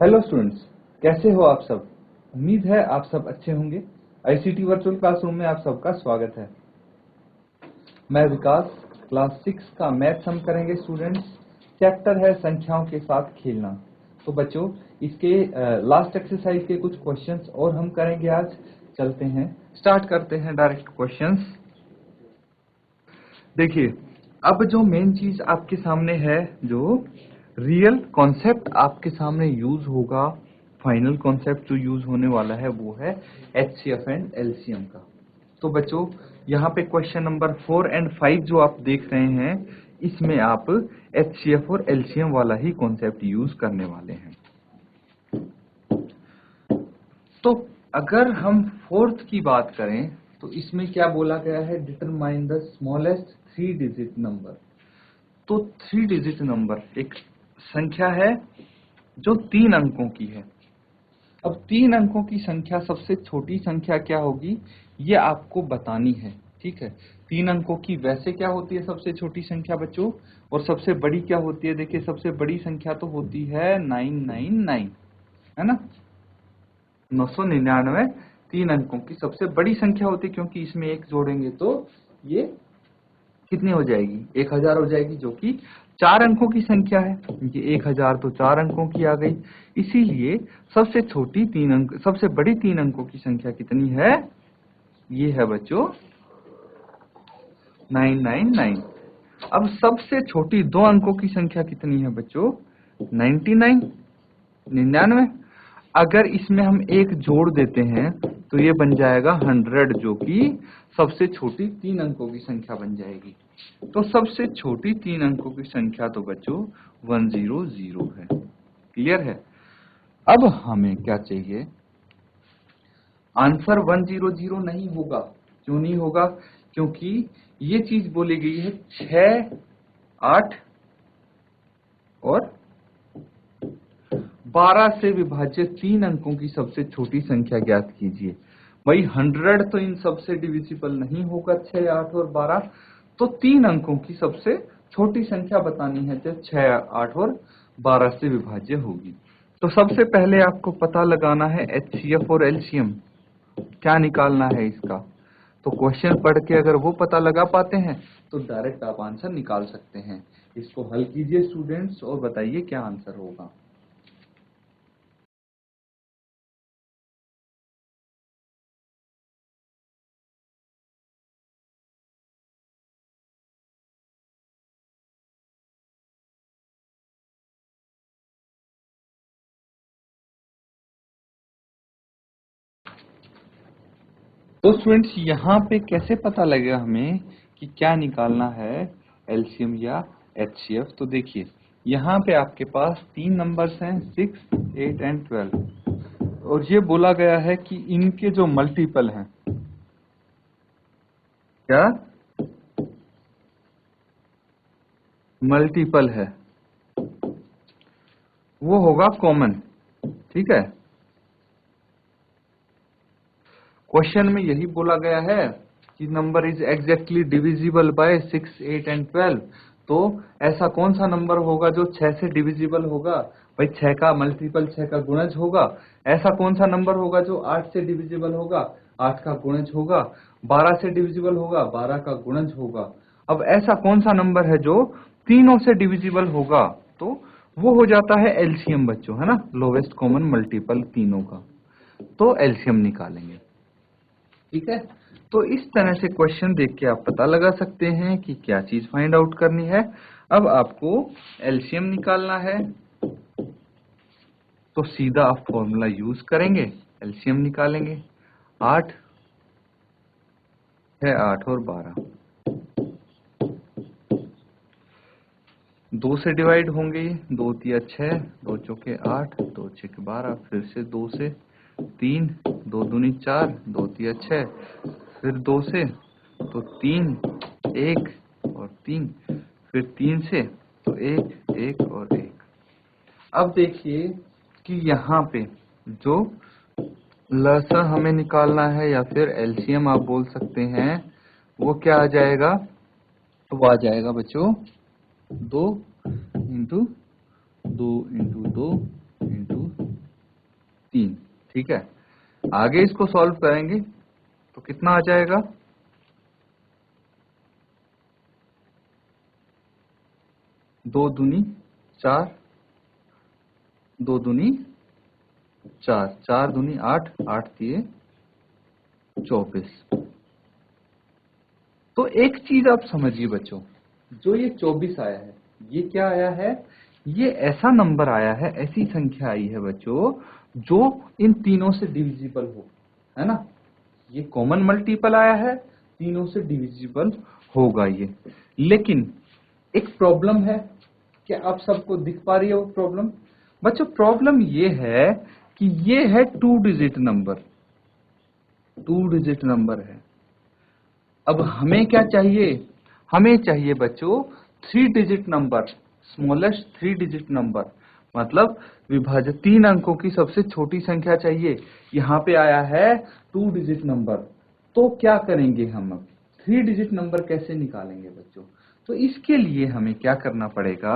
Hello students, कैसे हो आप सब। उम्मीद है आप सब अच्छे होंगे। आईसीटी वर्चुअल क्लासरूम में आप सबका स्वागत है। मैं विकास, क्लास 6 का मैथ्स हम करेंगे स्टूडेंट्स। चैप्टर है संख्याओं के साथ खेलना। तो बच्चों, इसके लास्ट एक्सरसाइज के कुछ क्वेश्चंस और हम करेंगे आज। चलते हैं, स्टार्ट करते हैं डायरेक्ट क्वेश्चंस। देखिए, अब जो मेन चीज आपके सामने है, जो रियल कॉन्सेप्ट आपके सामने यूज होगा, फाइनल कॉन्सेप्ट जो यूज होने वाला है वो है एचसीएफ एंड एलसीएम का। तो बच्चों, यहाँ पे क्वेश्चन नंबर 4 और 5 जो आप देख रहे हैं, इसमें आप एचसीएफ और एलसीएम वाला ही कॉन्सेप्ट यूज करने वाले हैं। तो अगर हम फोर्थ की बात करें तो इसमें क्या बोला गया है, determine the smallest 3 digit number. तो 3 डिजिट नंबर एक संख्या है जो 3 अंकों की है। अब 3 अंकों की संख्या सबसे छोटी संख्या क्या होगी, ये आपको बतानी है। ठीक है, 3 अंकों की वैसे क्या होती है सबसे छोटी संख्या बच्चों, और सबसे बड़ी क्या होती है। देखिए, सबसे बड़ी संख्या तो होती है 999, है ना। 999 3 अंकों की सबसे बड़ी संख्या होती है, क्योंकि इसमें एक जोड़ेंगे तो ये कितनी हो जाएगी, 1000 हो जाएगी, जो कि 4 अंकों की संख्या है। ये 1000 तो 4 अंकों की आ गई। इसीलिए सबसे छोटी 3 अंक, सबसे बड़ी 3 अंकों की संख्या कितनी है, ये है बच्चों 999। अब सबसे छोटी 2 अंकों की संख्या कितनी है बच्चों, 99। अगर इसमें हम एक जोड़ देते हैं तो ये बन जाएगा 100, जो कि सबसे छोटी 3 अंकों की संख्या बन जाएगी। तो सबसे छोटी 3 अंकों की संख्या तो बच्चों 100 है। क्लियर है। अब हमें क्या चाहिए, आंसर 100 नहीं होगा। क्यों नहीं होगा, क्योंकि ये चीज बोली गई है 6, 8 और 12 से विभाजित 3 अंकों की सबसे छोटी संख्या ज्ञात कीजिए। भाई 100 तो इन सबसे डिविजिबल नहीं होगा, 6, 8 और 12। तो 3 अंकों की सबसे छोटी संख्या बतानी है, जो 6, 8 और 12 से विभाज्य होगी। तो सबसे पहले आपको पता लगाना है एचसीएफ और एलसीएम, क्या निकालना है इसका। तो क्वेश्चन पढ़ के अगर वो पता लगा पाते हैं तो डायरेक्ट आप आंसर निकाल सकते हैं। इसको हल कीजिए स्टूडेंट्स और बताइए क्या आंसर होगा। तो स्टूडेंट्स, यहाँ पे कैसे पता लगेगा हमें कि क्या निकालना है, एलसीएम या एचसीएफ। तो देखिए, यहाँ पे आपके पास 3 नंबर्स हैं, 6, 8 एंड 12, और ये बोला गया है कि इनके जो मल्टीपल हैं, क्या मल्टीपल है, वो होगा कॉमन। ठीक है, क्वेश्चन में यही बोला गया है कि number is exactly divisible by 6, 8 and 12। तो ऐसा कौन सा नंबर होगा जो 6 से डिविजिबल होगा, भाई 6 का मल्टीपल 6 का गुणज होगा। ऐसा कौन सा नंबर होगा जो 8 से डिविजिबल होगा, 8 का गुणज होगा। 12 से डिविजिबल होगा, 12 का गुणज होगा। अब ऐसा कौन सा नंबर है जो तीनों से डिविजिबल होगा, तो वो हो जाता है एलसीएम बच्चों, है ना, लोवेस्ट कॉमन मल्टीपल तीनों का। तो एलसीएम निकालेंगे। ठीक है, तो इस तरह से क्वेश्चन देख के आप पता लगा सकते हैं कि क्या चीज फाइंड आउट करनी है। अब आपको एलसीएम निकालना है, तो सीधा आप फॉर्मूला यूज करेंगे, एलसीएम निकालेंगे। 8 है, 8 और 12 2 से डिवाइड होंगे, 2 तिया 6, 2 चौके 8, 2 छके 12, फिर से 2 से 3, 2 दूनी 4, 2 तिया 6, फिर 2 से तो 3, 1 और 3, फिर 3 से तो 1, 1 और 1। अब देखिए कि यहाँ पे जो लसर हमें निकालना है, या फिर एलसीएम आप बोल सकते हैं, वो क्या आ जाएगा, तो वो आ जाएगा बच्चों 2 इंटू 2 इंटू 2 इंटू 3। ठीक है, आगे इसको सॉल्व करेंगे तो कितना आ जाएगा, 2 दूनी 4, 2 दूनी 4, 4 दूनी 8, 8 दिए 24। तो एक चीज आप समझिए बच्चों, जो ये 24 आया है, ये क्या आया है, ये ऐसा नंबर आया है, ऐसी संख्या आई है बच्चों जो इन तीनों से डिविजिबल हो, है ना। ये कॉमन मल्टीपल आया है, तीनों से डिविजिबल होगा ये। लेकिन एक प्रॉब्लम है, क्या आप सबको दिख पा रही है वो प्रॉब्लम बच्चों? प्रॉब्लम ये है कि ये है 2 डिजिट नंबर, 2 डिजिट नंबर है। अब हमें क्या चाहिए, हमें चाहिए बच्चों 3 digit number, smallest 3 digit number, मतलब विभाज्य 3 अंकों की सबसे छोटी संख्या चाहिए। यहाँ पे आया है 2 डिजिट नंबर, तो क्या करेंगे हम अब, 3 डिजिट नंबर कैसे निकालेंगे बच्चों? तो इसके लिए हमें क्या करना पड़ेगा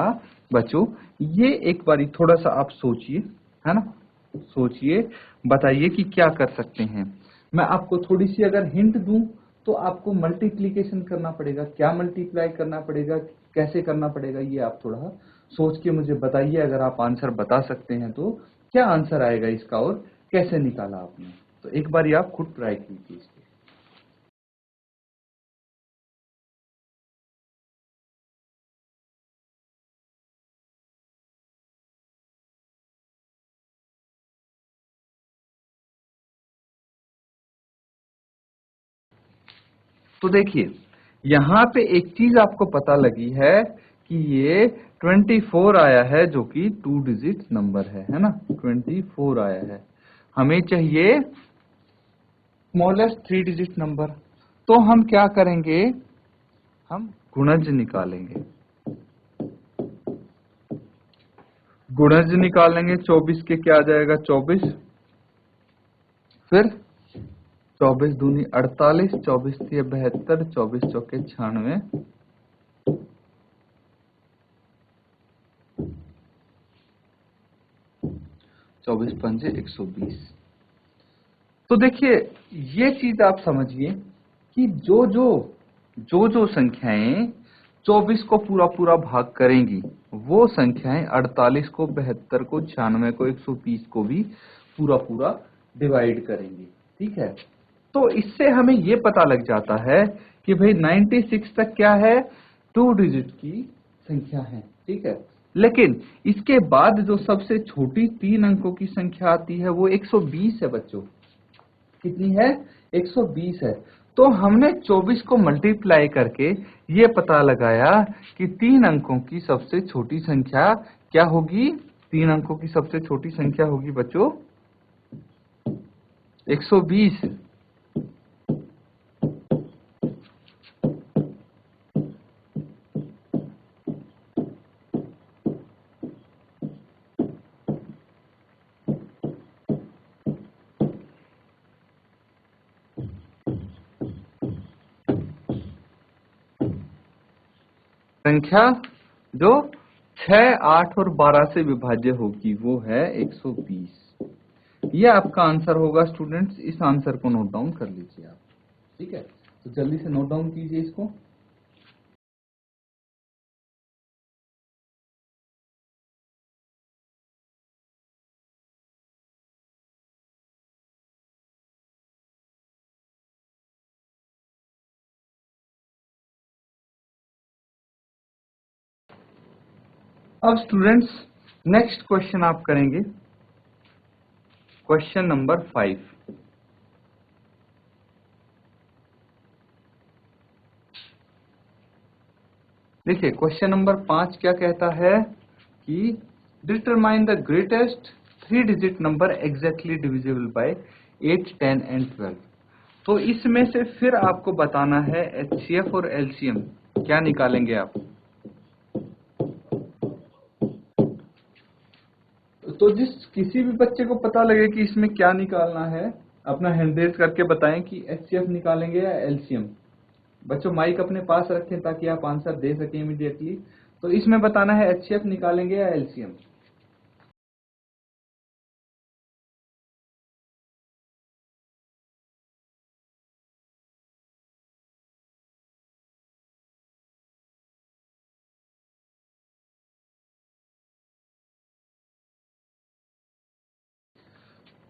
बच्चों, ये एक बारी थोड़ा सा आप सोचिए, है ना, सोचिए, बताइए कि क्या कर सकते हैं। मैं आपको थोड़ी सी अगर हिंट दूं तो आपको मल्टीप्लीकेशन करना पड़ेगा, क्या मल्टीप्लाई करना पड़ेगा, कैसे करना पड़ेगा, ये आप थोड़ा सोच के मुझे बताइए। अगर आप आंसर बता सकते हैं तो क्या आंसर आएगा इसका और कैसे निकाला आपने, तो एक बार आप खुद ट्राई कीजिए इसके। तो देखिए, यहाँ पे एक चीज आपको पता लगी है कि ये 24 आया है, जो कि 2 डिजिट नंबर है ना, 24 आया है। हमें चाहिए स्मॉलेस्ट 3 डिजिट नंबर, तो हम क्या करेंगे, हम गुणज निकालेंगे। गुणज निकालेंगे 24 के, क्या आ जाएगा 24, फिर 24 दूनी 48, 24 तिये 72, 24 चौके 96, 24 पंजे 120। तो देखिए, ये चीज आप समझिए कि जो संख्याएं 24 को पूरा पूरा भाग करेंगी, वो संख्याएं 48 को, 72 को, 96 को, 120 को भी पूरा पूरा डिवाइड करेंगी। ठीक है, तो इससे हमें ये पता लग जाता है कि भाई 96 तक क्या है, 2 डिजिट की संख्या है। ठीक है, लेकिन इसके बाद जो सबसे छोटी 3 अंकों की संख्या आती है वो 120 है बच्चों। कितनी है, 120 है। तो हमने 24 को मल्टीप्लाई करके ये पता लगाया कि 3 अंकों की सबसे छोटी संख्या क्या होगी, 3 अंकों की सबसे छोटी संख्या होगी बच्चों 120। संख्या जो 6, 8 और 12 से विभाज्य होगी वो है 120। ये आपका आंसर होगा स्टूडेंट्स, इस आंसर को नोट डाउन कर लीजिए आप। ठीक है, तो जल्दी से नोट डाउन कीजिए इसको। अब स्टूडेंट्स नेक्स्ट क्वेश्चन आप करेंगे, क्वेश्चन नंबर 5। देखिए, क्वेश्चन नंबर 5 क्या कहता है कि determine the greatest 3 digit number exactly divisible by 8, 10 and 12। तो इसमें से फिर आपको बताना है एचसीएफ और एलसीएम क्या निकालेंगे आप। तो जिस किसी भी बच्चे को पता लगे कि इसमें क्या निकालना है, अपना हैंड रेज करके बताएं कि एचसीएफ निकालेंगे या एलसीएम। बच्चों माइक अपने पास रखें ताकि आप आंसर दे सकें इमीडिएटली। तो इसमें बताना है एचसीएफ निकालेंगे या एलसीएम।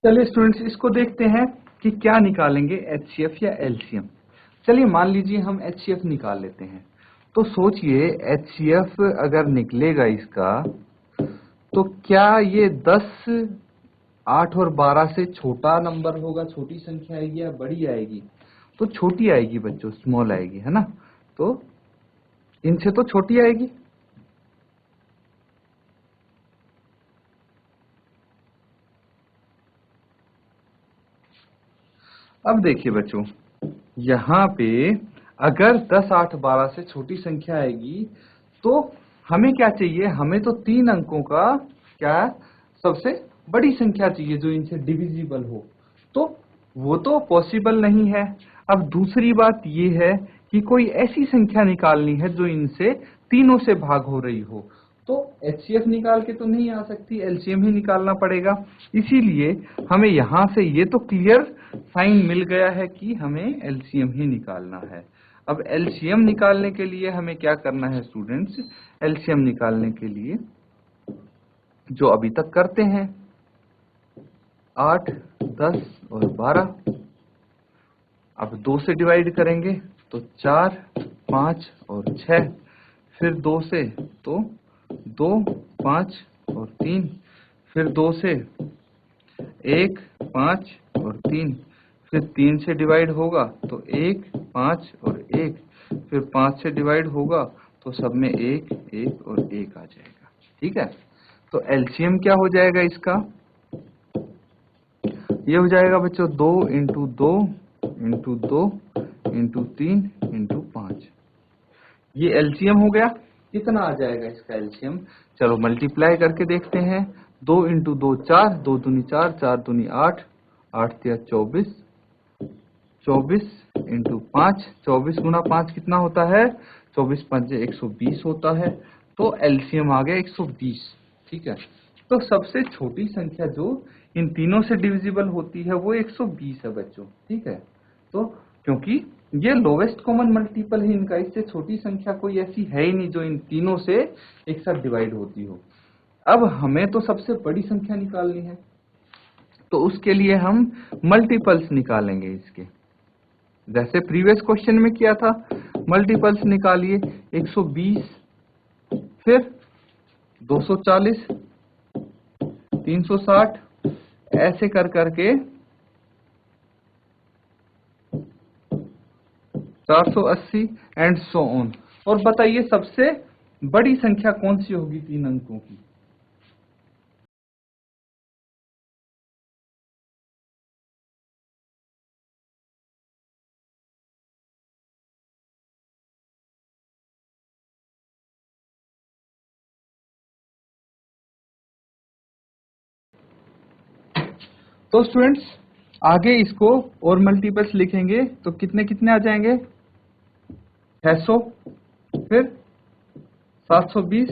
चलिए स्टूडेंट्स, इसको देखते हैं कि क्या निकालेंगे, एचसीएफ या एलसीएम। चलिए मान लीजिए हम एचसीएफ निकाल लेते हैं। तो सोचिए एचसीएफ अगर निकलेगा इसका, तो क्या ये 10, 8 और 12 से छोटा नंबर होगा, छोटी संख्या आएगी या बड़ी आएगी? तो छोटी आएगी बच्चों, स्मॉल आएगी, है ना। तो इनसे तो छोटी आएगी। अब देखिए बच्चों, यहाँ पे अगर 10, 8, 12 से छोटी संख्या आएगी तो हमें क्या चाहिए? हमें तो 3 अंकों का क्या सबसे बड़ी संख्या चाहिए जो इनसे डिविजिबल हो। तो वो तो पॉसिबल नहीं है। अब दूसरी बात ये है कि कोई ऐसी संख्या निकालनी है जो इनसे तीनों से भाग हो रही हो। तो एचसीएफ निकाल के तो नहीं आ सकती, एलसीएम ही निकालना पड़ेगा। इसीलिए हमें यहां से ये तो क्लियर साइन मिल गया है कि हमें एलसीएम ही निकालना है। अब एलसीएम निकालने के लिए हमें क्या करना है स्टूडेंट्स? एलसीएम निकालने के लिए जो अभी तक करते हैं, 8, 10 और 12। अब 2 से डिवाइड करेंगे तो 4, 5 और 6, फिर 2 से तो 2, 5 और 3, फिर 2 से 1, 5 और 3, फिर 3 से डिवाइड होगा तो 1, 5 और 1, फिर 5 से डिवाइड होगा तो सब में 1, 1 और 1 आ जाएगा। ठीक है, तो एलसीएम क्या हो जाएगा इसका? ये हो जाएगा बच्चों 2 इंटू 2 इंटू 2 इंटू 3 इंटू 5। ये एलसीएम हो गया। कितना आ जाएगा इसका एलसीएम? चलो मल्टीप्लाई करके देखते हैं। 2 इंटू 2 4, 2 दूनी 4, 4 दूनी 8, 8 तिया 24, 24 इंटू 5, 24 गुना 5 कितना होता है? 24 पंजे 120 होता है। तो एलसीएम आ गया 120। ठीक है, तो सबसे छोटी संख्या जो इन तीनों से डिविजिबल होती है वो 120 है बच्चों। ठीक है, तो क्योंकि ये लोवेस्ट कॉमन मल्टीपल है इनका, इससे छोटी संख्या कोई ऐसी है ही नहीं जो इन तीनों से एक साथ डिवाइड होती हो। अब हमें तो सबसे बड़ी संख्या निकालनी है, तो उसके लिए हम मल्टीपल्स निकालेंगे इसके, जैसे प्रीवियस क्वेश्चन में किया था। मल्टीपल्स निकालिए, 120, फिर 240, 360, ऐसे कर करके 480 एंड सो ऑन। और बताइए सबसे बड़ी संख्या कौन सी होगी 3 अंकों की? तो स्टूडेंट्स आगे इसको और मल्टीपल्स लिखेंगे तो कितने कितने आ जाएंगे? 600, फिर 720,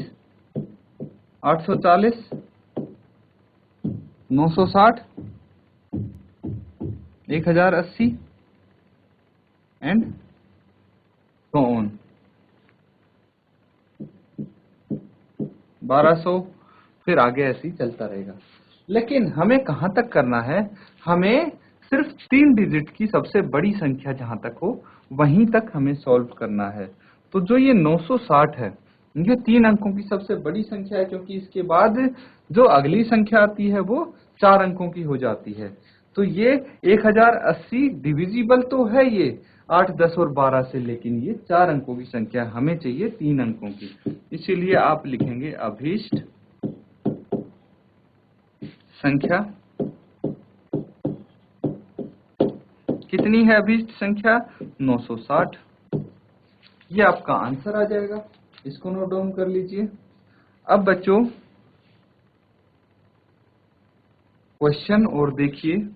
840, 960, 1080 एंड सो ऑन, 1200, फिर आगे ऐसे ही चलता रहेगा। लेकिन हमें कहां तक करना है? हमें सिर्फ 3 डिजिट की सबसे बड़ी संख्या जहां तक हो वहीं तक हमें सॉल्व करना है। तो जो ये 960 है, ये 3 अंकों की सबसे बड़ी संख्या है, क्योंकि इसके बाद जो अगली संख्या आती है वो 4 अंकों की हो जाती है। तो ये 1080 डिविजिबल तो है ये 8, 10 और 12 से, लेकिन ये 4 अंकों की संख्या, हमें चाहिए 3 अंकों की। इसीलिए आप लिखेंगे अभीष्ट संख्या। कितनी है अभीष्ट संख्या? 960। ये आपका आंसर आ जाएगा, इसको नोट डाउन कर लीजिए। अब बच्चों क्वेश्चन और देखिए।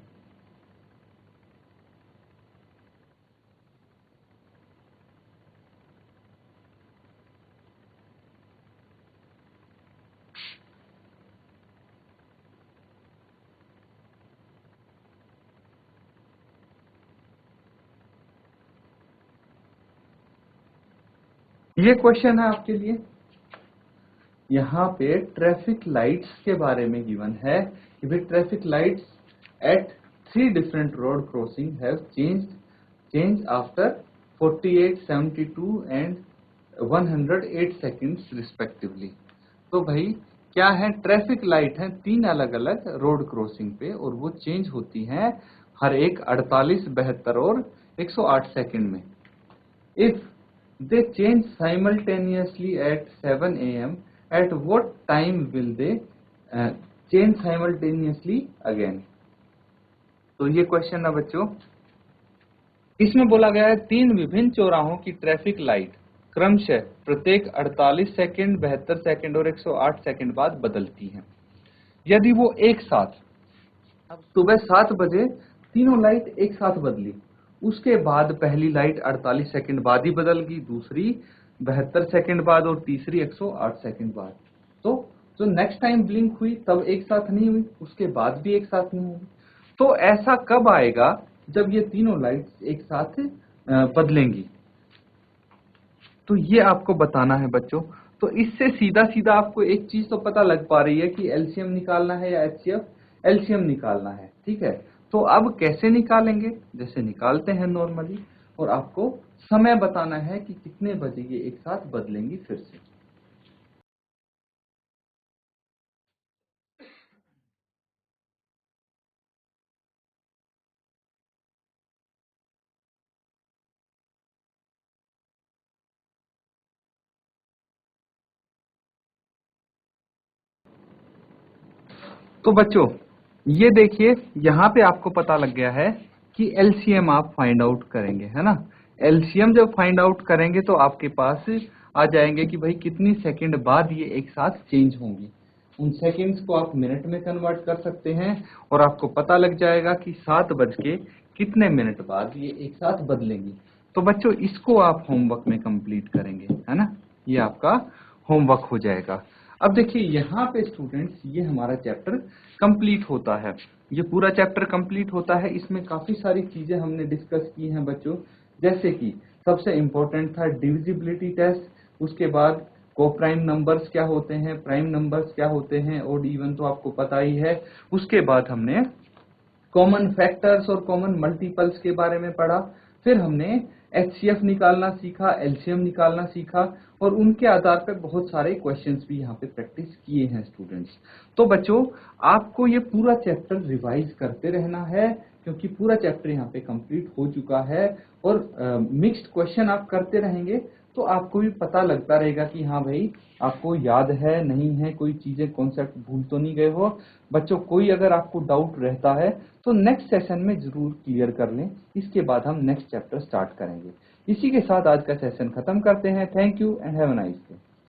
ये क्वेश्चन है आपके लिए, यहाँ पे ट्रैफिक लाइट्स के बारे में गिवन है कि भाई traffic lights at 3 different road crossing have changed after 48, 72 and 108 seconds respectively। तो भाई क्या है, ट्रैफिक लाइट है 3 अलग अलग रोड क्रॉसिंग पे और वो चेंज होती हैं हर एक 48, 72 और 108 सेकंड में। If they change simultaneously at 7 a.m., at what time will they change simultaneously again? तो ये क्वेश्चन है बच्चों, इसमें बोला गया है 3 विभिन्न चौराहों की ट्रैफिक लाइट क्रमशः प्रत्येक 48 सेकंड, 72 सेकंड और 108 सेकंड बाद बदलती हैं। यदि वो एक साथ, अब सुबह 7 बजे तीनों लाइट एक साथ बदली, उसके बाद पहली लाइट 48 सेकंड बाद ही बदल गई, दूसरी 72 सेकंड बाद और तीसरी 108 सेकंड बाद, तो जो नेक्स्ट टाइम ब्लिंक हुई तब एक साथ नहीं हुई, उसके बाद भी एक साथ नहीं हुई। तो ऐसा कब आएगा जब ये तीनों लाइट्स एक साथ बदलेंगी, तो ये आपको बताना है बच्चों। तो इससे सीधा सीधा आपको एक चीज तो पता लग पा रही है कि एलसीएम निकालना है या एचसीएफ, एलसीएम निकालना है, ठीक है। तो अब कैसे निकालेंगे, जैसे निकालते हैं नॉर्मली, और आपको समय बताना है कि कितने बजे ये एक साथ बदलेंगी फिर से। तो बच्चों ये देखिए, यहाँ पे आपको पता लग गया है कि एलसीएम आप फाइंड आउट करेंगे, है ना। एलसीएम जब फाइंड आउट करेंगे तो आपके पास आ जाएंगे कि भाई कितनी सेकंड बाद ये एक साथ चेंज होंगी। उन सेकंड्स को आप मिनट में कन्वर्ट कर सकते हैं और आपको पता लग जाएगा कि 7 बज के कितने मिनट बाद ये एक साथ बदलेंगी। तो बच्चों इसको आप होमवर्क में कंप्लीट करेंगे, है ना, ये आपका होमवर्क हो जाएगा। अब देखिए यहाँ पे स्टूडेंट्स, ये हमारा चैप्टर कंप्लीट होता है, ये पूरा चैप्टर कंप्लीट होता है। इसमें काफी सारी चीजें हमने डिस्कस की हैं बच्चों, जैसे कि सबसे इंपॉर्टेंट था डिविजिबिलिटी टेस्ट, उसके बाद कोप्राइम नंबर्स क्या होते हैं, प्राइम नंबर्स क्या होते हैं, ऑड इवन तो आपको पता ही है। उसके बाद हमने कॉमन फैक्टर्स और कॉमन मल्टीपल्स के बारे में पढ़ा। फिर हमने एचसीएफ निकालना सीखा, एलसीएम निकालना सीखा, और उनके आधार पर बहुत सारे क्वेश्चंस भी यहाँ पे प्रैक्टिस किए हैं स्टूडेंट्स। तो बच्चों आपको ये पूरा चैप्टर रिवाइज करते रहना है, क्योंकि पूरा चैप्टर यहाँ पे कंप्लीट हो चुका है, और मिक्स्ड क्वेश्चन आप करते रहेंगे तो आपको भी पता लगता रहेगा कि हाँ भाई आपको याद है नहीं है, कोई चीजें कॉन्सेप्ट भूल तो नहीं गए हो। बच्चों कोई अगर आपको डाउट रहता है तो नेक्स्ट सेशन में जरूर क्लियर कर लें, इसके बाद हम नेक्स्ट चैप्टर स्टार्ट करेंगे। इसी के साथ आज का सेशन खत्म करते हैं। Thank you and have a nice day.